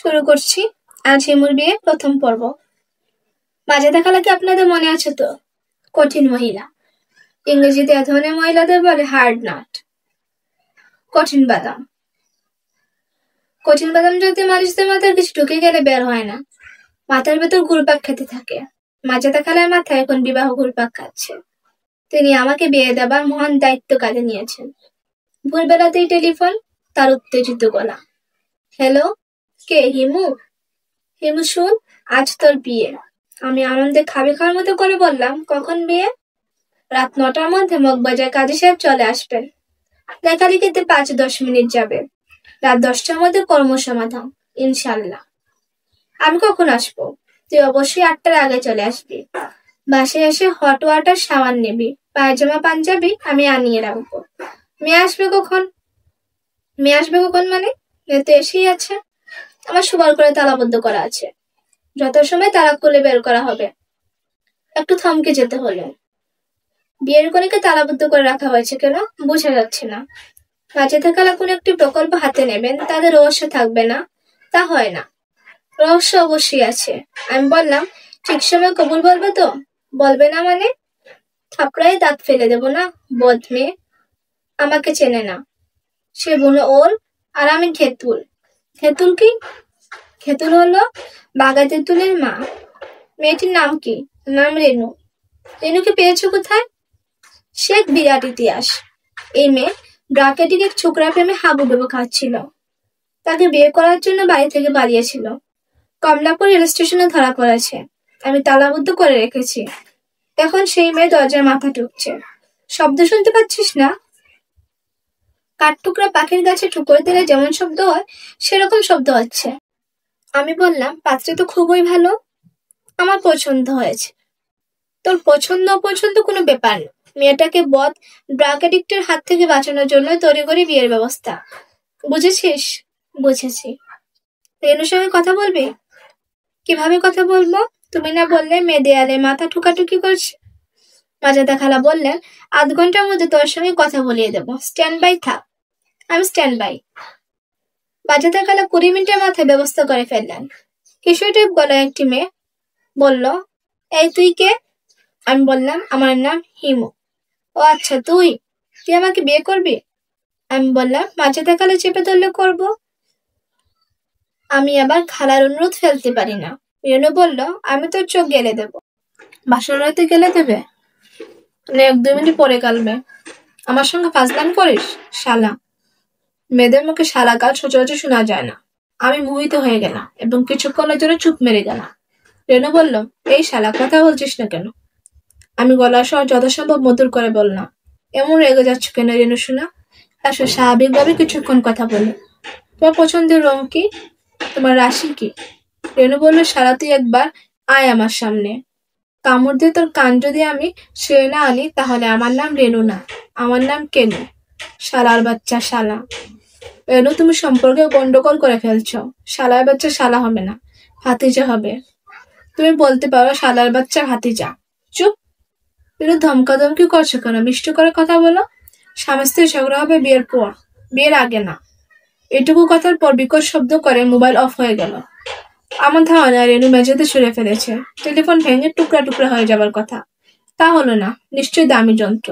শুরু করছি আজ হিমুর বিয়ে প্রথম পর্ব। মাজেদা খালাকে আপনাদের মনে আছে তো? কঠিন মহিলা, ইংরেজিতে এ ধরনের মহিলাদের বলে হার্ড নাট, কঠিন বাদাম। কঠিন বাদাম জাতীয় মানুষদের মাথায় কিছু ঢুকে গেলে বের হয় না, মাথার ভেতর ঘুরপাক খেতে থাকে। মাজেদা খালার মাথায় এখন বিবাহ ঘুরপাক খাচ্ছে। তিনি আমাকে বিয়ে দেবার মহান দায়িত্ব কাঁধে নিয়েছেন। ভোরবেলাতেই টেলিফোন, তার উত্তেজিত গলা। হ্যালো, কে? হিমু? হিমু শুন, আজ তোর বিয়ে। আমি আনন্দে খাবে খাওয়ার মতো করে বললাম, কখন বিয়ে? রাত 9টার মধ্যে মগবাজার কাজী সাহেব চলে আসবেন। লেখালেখিতে 5-10 মিনিট যাবে। রাত 10টার মধ্যে কর্মসমাধান, ইনশাল্লাহ। আমি কখন আসবো? তুই অবশ্যই 8টার আগে চলে আসবি। বাসায় এসে হট ওয়াটার শাওয়ার নিবি, পায়জামা পাঞ্জাবি আমি আনিয়ে রাখবো। মেয়ে আসবে কখন? মেয়ে আসবে কখন মানে? মেয়ে তো এসেই আছে। আমার শোবার করে তালাবদ্ধ করা আছে, যত সময় তালা খুলে বের করা হবে। একটু থমকে যেতে হলো। বিয়ের কনেকে তালাবদ্ধ করে রাখা হয়েছে কেন বোঝা যাচ্ছে না। মাজেদা খালা কোন একটি প্রকল্প হাতে নেবেন, তাদের রহস্য থাকবে না তা হয় না। রহস্য অবশ্যই আছে। আমি বললাম, ঠিক সময় কবুল বলবে তো? বলবে না মানে? থাপড়ায় দাঁত ফেলে দেব না, বদ মেয়ে। আমাকে চেনে না। সে বুনো ওল আর আমি খেতুল। খেতুল কি? খেতুল হলো বাঘা তেঁতুলের মা। মেয়েটির নাম কি? নাম রেনু। রেনুকে পেয়েছো কোথায়? সে এক বিরাট ইতিহাস। এই মেয়ে ব্রাকেটিক এক ছোকরা প্রেমে হাবুডুবু খাচ্ছিল। তাকে বিয়ে করার জন্য বাড়ি থেকে পালিয়েছিল। কমলাপুর রেল স্টেশনে ধরা পড়েছে। আমি তালাবদ্ধ করে রেখেছি। এখন সেই মেয়ে দরজার মাথা টুকছে। শব্দ শুনতে পাচ্ছিস না? কাঠটুকরা পাখির গাছে ঠুকর দিলে যেমন শব্দ হয়, সেরকম শব্দ হচ্ছে। আমি বললাম, পাত্রে তো খুবই ভালো, আমার পছন্দ হয়েছে। তোর পছন্দ অপছন্দ কোনো ব্যাপার না। মেয়েটাকে বদ ড্রাগ অ্যাডিক্টের হাত থেকে বাঁচানোর জন্য তড়িঘড়ি বিয়ের ব্যবস্থা। বুঝেছিস? বুঝেছি। রেনুর সঙ্গে কথা বলবি? কিভাবে কথা বলবো? তুমি না বললে মেয়ে দেয়ালে মাথা ঠুকাঠুকি করছে? মাজেদা খালা বললেন, আধ ঘন্টার মধ্যে তোর সঙ্গে কথা বলিয়ে দেবো, স্ট্যান্ড বাই থাক। আমি স্ট্যান্ড বাই। মাজেদা খালা 20 মিনিটের মাথায় ব্যবস্থা করে ফেললেন। কিশোর টাইপ গলায় একটি মেয়ে বলল, এই তুই কে? আমি বললাম, আমার নাম হিমু। ও আচ্ছা, তুই আমাকে বিয়ে করবি? আমি বললাম, মাজেদা খালা চেপে ধরলে করবো। আমি আবার খালার অনুরোধ ফেলতে পারি না। রেনু বলল, আমি তোর চোখ গেলে দেবো। বাসর রাতে গেলে দেবে? 1-2 মিনিট পরে গালবে। আমার সঙ্গে ফাজলামি করিস শালা? মেয়েদের মুখে শালা গাল সচরাচর শোনা যায় না। আমি মোহিত হয়ে গেলাম এবং কিছুক্ষণের জন্য চুপ মেরে গেলাম। রেনু বলল, এই শালা, কথা বলছিস না কেন? আমি গলার স্বর যথাসম্ভব মধুর করে বললাম, এমন রেগে যাচ্ছ কেন রেনু শোনা? আসলে স্বাভাবিকভাবে কিছুক্ষণ কথা বলি। তোমার পছন্দের রং কি? তোমার রাশি কি? রেনু বলল, শালা তুই একবার আয় আমার সামনে। কামড় দিয়ে তোর কান যদি আমি ছেড়ে না আনি, তাহলে আমার নাম রেনু না, আমার নাম কেনু। শালার বাচ্চা শালা। রেনু, তুমি সম্পর্কে গন্ডগোল করে ফেলছো। শালার বাচ্চা শালা হবে না, ভাতিজা হবে। তুমি বলতে পারো শালার বাচ্চা ভাতিজা। চুপ। রেনু ধমকাধমকি করছো কেন? মিষ্টি করে কথা বলো। স্বামী স্ত্রী ঝগড়া হবে বিয়ের পর, বিয়ের আগে না। এটুকু কথার পর বিকট শব্দ করে মোবাইল অফ হয়ে গেল। আমার ধারণা রেনু মেঝেতে ছুঁড়ে ফেলেছে। টেলিফোন ভেঙে টুকরা টুকরা হয়ে যাবার কথা। তা হলো না, নিশ্চয়ই দামি যন্ত্র।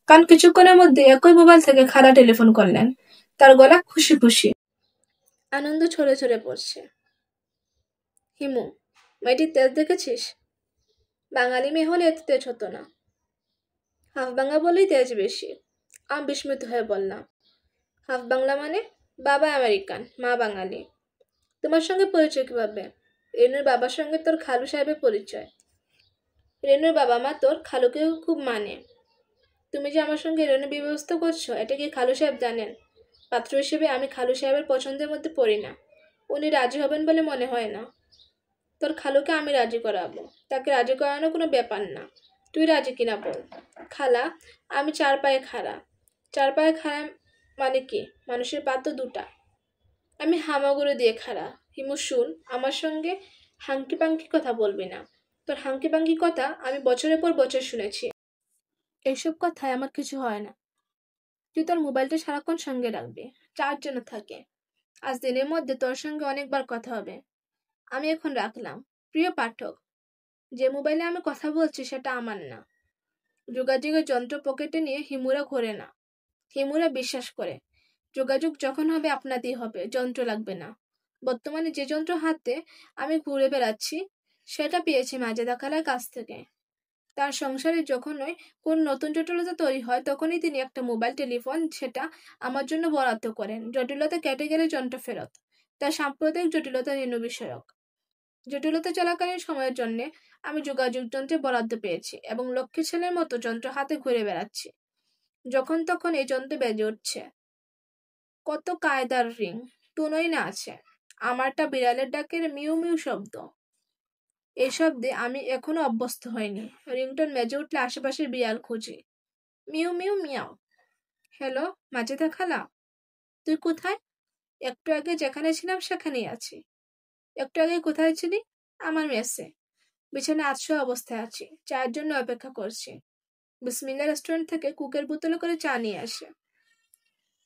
কারণ কিছুক্ষণের মধ্যে একই মোবাইল থেকে খালা টেলিফোন করলেন। তার গলা খুশি খুশি, আনন্দ ছড়ে ছড়ে পড়ছে। হিমু, মেয়েটির তেজ দেখেছিস? বাঙালি মেয়ে হলে এত তেজ হতো না। হাফ বাংলা বলেই তেজ বেশি। আমি বিস্মিত হয়ে বললাম, হাফ বাংলা মানে? বাবা আমেরিকান, মা বাঙালি। তোমার সঙ্গে পরিচয় কিভাবে? রেনুর বাবার সঙ্গে তোর খালু সাহেবের পরিচয়। রেনুর বাবা মা তোর খালুকেও খুব মানে। তুমি যে আমার সঙ্গে রেনু বিয়ে ব্যবস্থা করছো, এটা কি খালু সাহেব জানেন? পাত্র হিসেবে আমি খালু সাহেবের পছন্দের মধ্যে পড়ি না। উনি রাজি হবেন বলে মনে হয় না। তোর খালুকে আমি রাজি করাবো। তাকে রাজি করানো কোনো ব্যাপার না। তুই রাজি কিনা বল। খালা, আমি 4 পায়ে খাড়া। 4 পায়ে খাড়া মানে কি? মানুষের পা তো 2টা। আমি হামাগুড়ি দিয়ে খাড়া। হিমু শুন, আমার সঙ্গে হাঙ্কি পাঙ্কি কথা বলবি না। তোর হাঙ্কি পাঙ্কি কথা আমি বছরের পর বছর শুনেছি। এইসব কথায় আমার কিছু হয় না। তুই তোর মোবাইলটা সারাক্ষণ সঙ্গে রাখবি, চার্জ যেন থাকে। আজ দিনের মধ্যে তোর সঙ্গে অনেকবার কথা হবে। আমি এখন রাখলাম। প্রিয় পাঠক, যে মোবাইলে আমি কথা বলছি সেটা আমার না। যোগাযোগের যন্ত্র পকেটে নিয়ে হিমুরা ঘোরে না। হিমুরা বিশ্বাস করে যোগাযোগ যখন হবে আপনাতেই হবে, যন্ত্র লাগবে না। বর্তমানে যে যন্ত্র হাতে আমি ঘুরে বেড়াচ্ছি সেটা পেয়েছি মাজেদা খালার কাছ থেকে। তার সংসারে যখনই কোন নতুন জটিলতা তৈরি হয় তখনই তিনি একটা মোবাইল টেলিফোন সেটা আমার জন্য বরাদ্দ করেন। জটিলতা কেটে গেলে যন্ত্র ফেরত। তার সাম্প্রদায়িক জটিলতা রেণু বিষয়ক। জটিলতা চলাকালীন সময়ের জন্য আমি যোগাযোগ যন্ত্রে বরাদ্দ পেয়েছি এবং লক্ষ্মী ছেলের মতো যন্ত্র হাতে ঘুরে বেড়াচ্ছি। যখন তখন এই যন্ত্র বেজে উঠছে। কত কায়দার রিং, টুনোই না আছে। আমারটা বিড়ালের ডাকের মিউ মিউ শব্দ। এই শব্দে আমি এখনো অভ্যস্ত হইনি। রিংটোন বেজে উঠলে আশেপাশের বিড়াল খুঁজি। মিউ মিউ মিয়াও। হ্যালো, মাজেদা খালা, তুই কোথায়? একটু আগে যেখানে ছিলাম সেখানেই আছি। একটু আগে কোথায় ছিলি? আমার মেসে। বিছানায় আতশোয়া অবস্থায় আছি। চায়ের জন্য অপেক্ষা করছি। বিসমিল্লা রেস্টুরেন্ট থেকে কুকের বোতলে করে চা নিয়ে আসে।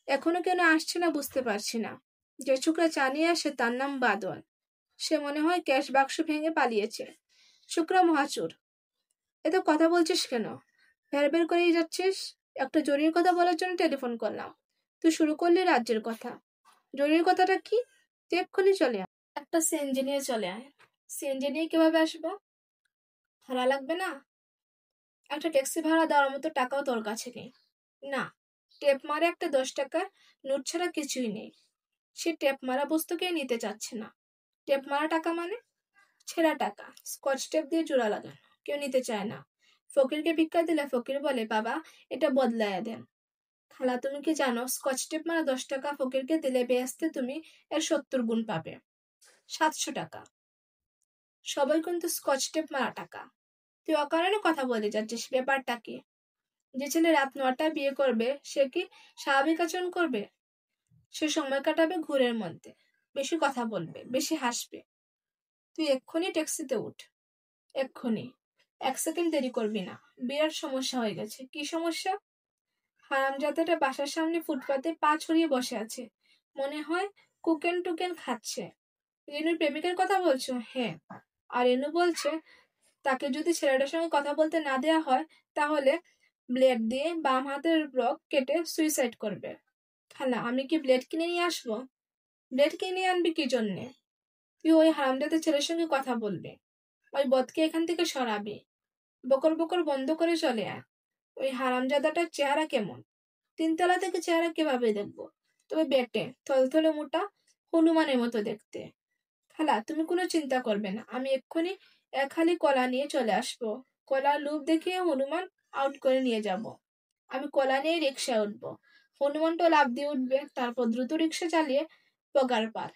এখনো কেন আসছে না বুঝতে পারছি না। যে ছোকরা চা নিয়ে আসে তার নাম বাদল। সে মনে হয় ক্যাশ বাক্স ভেঙে পালিয়েছে। ছোকরা মহাচুর। এত কথা বলছিস কেন? বের বের করেই যাচ্ছিস? একটা জরুরি কথা বলার জন্য টেলিফোন করলাম। তুই শুরু করলি রাজ্যের কথা। জরুরি কথাটা কি? তুই এক্ষুনি চলে আয়। একটা সিএনজি নিয়ে চলে আয়। সিএনজি নিয়ে কিভাবে আসবো? ভাড়া লাগবে না? একটা ট্যাক্সি ভাড়া দেওয়ার মতো টাকাও তোর কাছে নেই। না, টেপ মারে একটা 10 টাকার নোট ছাড়া কিছুই নেই। সে টেপ মারা বস্তুকে নিতে চাচ্ছে না। টেপ মারা টাকা মানে ছেঁড়া টাকা, স্কচ টেপ দিয়ে জোড়া লাগানো। কেউ নিতে চায় না। ফকিরকে ভিক্ষা দিলে ফকির বলে, বাবা এটা বদলাইয়া দেন। খালা, তুমি কি জানো স্কচ টেপ মারা 10 টাকা ফকিরকে দিলে বেহেস্তে তুমি এর 70 গুণ পাবে, 700 টাকা। সবাই কিন্তু স্কচ টেপ মারা টাকা। তুই অকারণে কথা বলে যাচ্ছিস, ব্যাপারটা কি? যে ছেলে রাত 9টায় বিয়ে করবে সে কি স্বাভাবিক আচরণ করবে? সে সময় কাটাবে ঘুরের মধ্যে, বেশি কথা বলবে, বেশি হাসবে। তুই এক্ষুনি ট্যাক্সিতে উঠ, এক্ষুনি। 1 সেকেন্ড দেরি করবি না। বিরাট সমস্যা হয়ে গেছে। কি সমস্যা? হারামজাদাটা বাসার সামনে ফুটপাতে পা ছড়িয়ে বসে আছে। মনে হয় কুকেন টুকেন খাচ্ছে। রেনুর প্রেমিকের কথা বলছো? হ্যাঁ। আর রেনু বলছে তাকে যদি ছেলেটার সঙ্গে কথা বলতে না দেয়া হয় তাহলে ব্লেড দিয়ে বাম হাতের ব্লক কেটে সুইসাইড করবে। খালা, আমি কি ব্লেড কিনে নিয়ে আসবো? ব্লেড কিনে আনবি কি জন্যে? তুই ওই হারামজাদার ছেলের সঙ্গে কথা বলবি, ওই বদকে এখান থেকে সরাবি। বকর বকর বন্ধ করে চলে আয়। ওই হারামজাদাটার চেহারা কেমন? 3 তলা থেকে চেহারা কিভাবে দেখবো? তবে বেটে, থলথলে মোটা, হনুমানের মতো দেখতে। খালা, তুমি কোনো চিন্তা করবে না। আমি এক্ষুনি 1 হালি কলা নিয়ে চলে আসবো। কলার লোভ দেখিয়ে হনুমান আউট করে নিয়ে যাব। আমি কলা নিয়ে রিক্সায় উঠবো। হনুমানটা লাফ দিয়ে উঠবে, তারপর দ্রুত রিক্সা চালিয়ে পগার পার।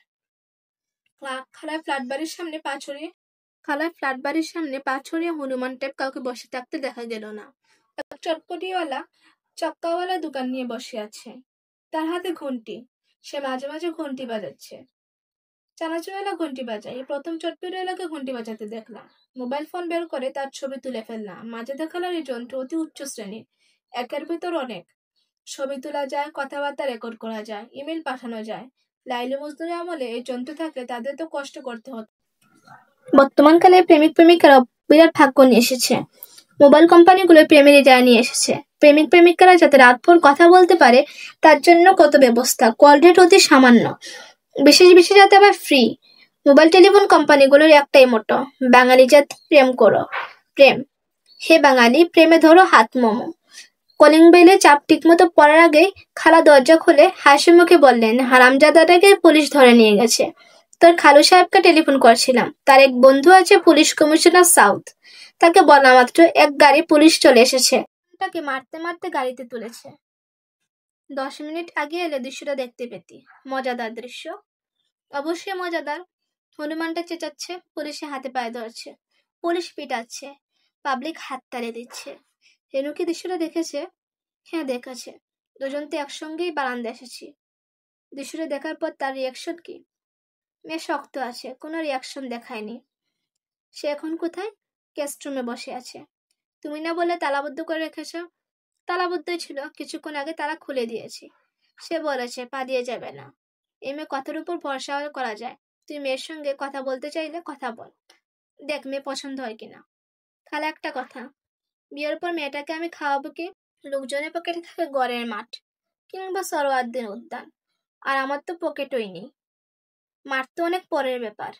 খালায় ফ্ল্যাট বাড়ির সামনে পা ছড়িয়ে হনুমান টাইপ কাউকে বসে থাকতে দেখা গেল না। এক চটপটিওয়ালা চক্কাওয়ালা দোকান নিয়ে বসে আছে। তার হাতে ঘন্টি। সে মাঝে মাঝে ঘন্টি বাজাচ্ছে। চানাচুরওয়ালা ঘন্টি বাজায়। এই প্রথম চটপটিওয়ালাকে ঘন্টি বাজাতে দেখলাম। মোবাইল ফোন বের করে তার ছবি তুলে ফেললাম। মাঝে দেখালার এই যন্ত্র অতি উচ্চ শ্রেণীর। একের ভিতর অনেক। ছবি তোলা যায়, কথাবার্তা রেকর্ড করা যায়, ইমেল পাঠানো যায়। লাইলি মজনুর আমলে এই যন্ত্র থাকলে তাদের তো কষ্ট করতে হতো। বর্তমানকালে প্রেমিক প্রেমিকারা বিরাট ভাগ্য নিয়ে এসেছে। মোবাইল কোম্পানিগুলো প্রেমের হৃদয় নিয়ে এসেছে। প্রেমিক প্রেমিকারা যাতে রাতভর কথা বলতে পারে তার জন্য কত ব্যবস্থা। কল রেট অতি সামান্য, বিশেষ বিশেষ যাতে আবার ফ্রি। মোবাইল টেলিফোন কোম্পানিগুলোর একটাই মোটো, বাঙালি জাত প্রেম করো। প্রেম, হে বাঙালি, প্রেমে ধরো হাত মোমো। কলিং বেলে চাপ ঠিকমতো পড়ার আগেই খালা দরজা খুলে হাসি মুখে বললেন, হারামজাদাটাকে পুলিশ ধরে নিয়ে গেছে। তোর খালু সাহেবকে টেলিফোন করছিলাম। তার এক বন্ধু আছে পুলিশ কমিশনার সাউথ। তাকে বলা মাত্র 1 গাড়ি পুলিশ চলে এসেছে। তাকে মারতে মারতে গাড়িতে তুলেছে। 10 মিনিট আগে এলে দৃশ্যটা দেখতে পেতি। মজাদার দৃশ্য। অবশ্যই মজাদার। হনুমানটা চেঁচাচ্ছে, পুলিশে হাতে পায়ে ধরছে, পুলিশ পিটাচ্ছে, পাবলিক হাততালি দিচ্ছে। রেনু কি দৃশ্যটা দেখেছে? হ্যাঁ, দেখেছে। দুজন তো একসঙ্গেই বারান্দা এসেছি। দৃশ্যটা দেখার পর তার রিয়াকশন কি? মেয়ে শক্ত আছে, কোনো রিয়াকশন দেখায়নি। সে এখন কোথায়? গেস্টরুমে বসে আছে। তুমি না বলে তালাবদ্ধ করে রেখেছ? তালাবদ্ধই ছিল, কিছুক্ষণ আগে তালা খুলে দিয়েছি। সে বলেছে পালিয়ে যাবে না। এই মেয়ে কথার উপর ভরসা করা যায়। তুই মেয়ের সঙ্গে কথা বলতে চাইলে কথা বল, দেখ মেয়ে পছন্দ হয় কিনা। খালা একটা কথা, বিয়ের পর মেয়েটাকে আমি খাওয়াবো কি? লোকজনের পকেটে থাকে গড়ের মাঠ কিংবা সরোয়ারদের উদ্যান, আর আমার তো পকেটই নেই। মাঠ তো অনেক পরের ব্যাপার।